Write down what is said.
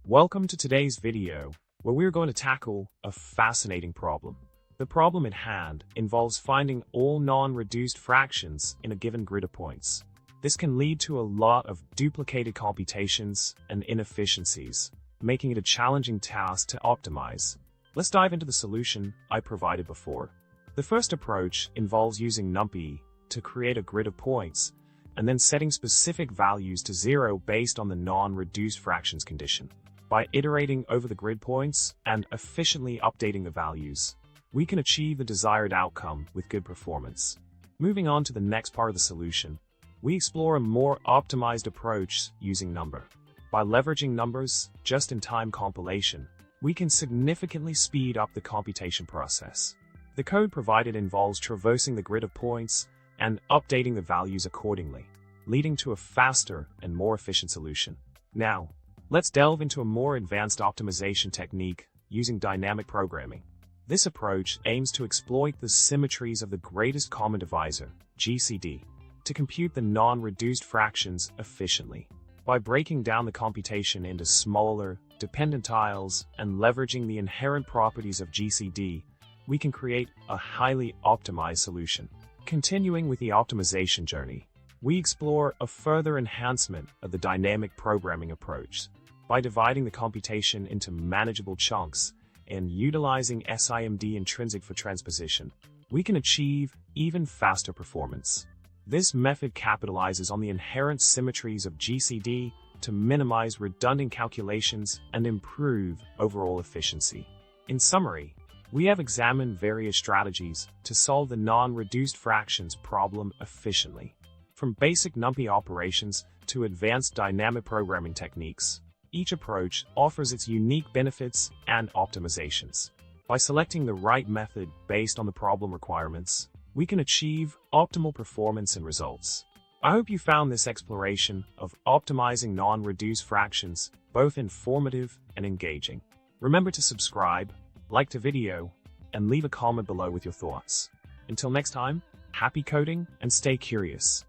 Welcome to today's video, where we're going to tackle a fascinating problem. The problem at hand involves finding all non-reduced fractions in a given grid of points. This can lead to a lot of duplicated computations and inefficiencies, making it a challenging task to optimize. Let's dive into the solution I provided before. The first approach involves using Numpy to create a grid of points, and then setting specific values to 0 based on the non-reduced fractions condition. By iterating over the grid points and efficiently updating the values, we can achieve the desired outcome with good performance. Moving on to the next part of the solution, we explore a more optimized approach using Numba. By leveraging Numba's just-in-time compilation, we can significantly speed up the computation process. The code provided involves traversing the grid of points and updating the values accordingly, leading to a faster and more efficient solution. Now, let's delve into a more advanced optimization technique using dynamic programming. This approach aims to exploit the symmetries of the greatest common divisor, GCD, to compute the non-reduced fractions efficiently. By breaking down the computation into smaller, dependent tiles and leveraging the inherent properties of GCD, we can create a highly optimized solution. Continuing with the optimization journey, we explore a further enhancement of the dynamic programming approach. By dividing the computation into manageable chunks and utilizing SIMD intrinsic for transposition, we can achieve even faster performance. This method capitalizes on the inherent symmetries of GCD to minimize redundant calculations and improve overall efficiency. In summary, we have examined various strategies to solve the non-reduced fractions problem efficiently. From basic Numpy operations to advanced dynamic programming techniques, each approach offers its unique benefits and optimizations. By selecting the right method based on the problem requirements, we can achieve optimal performance and results. I hope you found this exploration of optimizing non-reduced fractions both informative and engaging. Remember to subscribe, like the video, and leave a comment below with your thoughts. Until next time, happy coding and stay curious.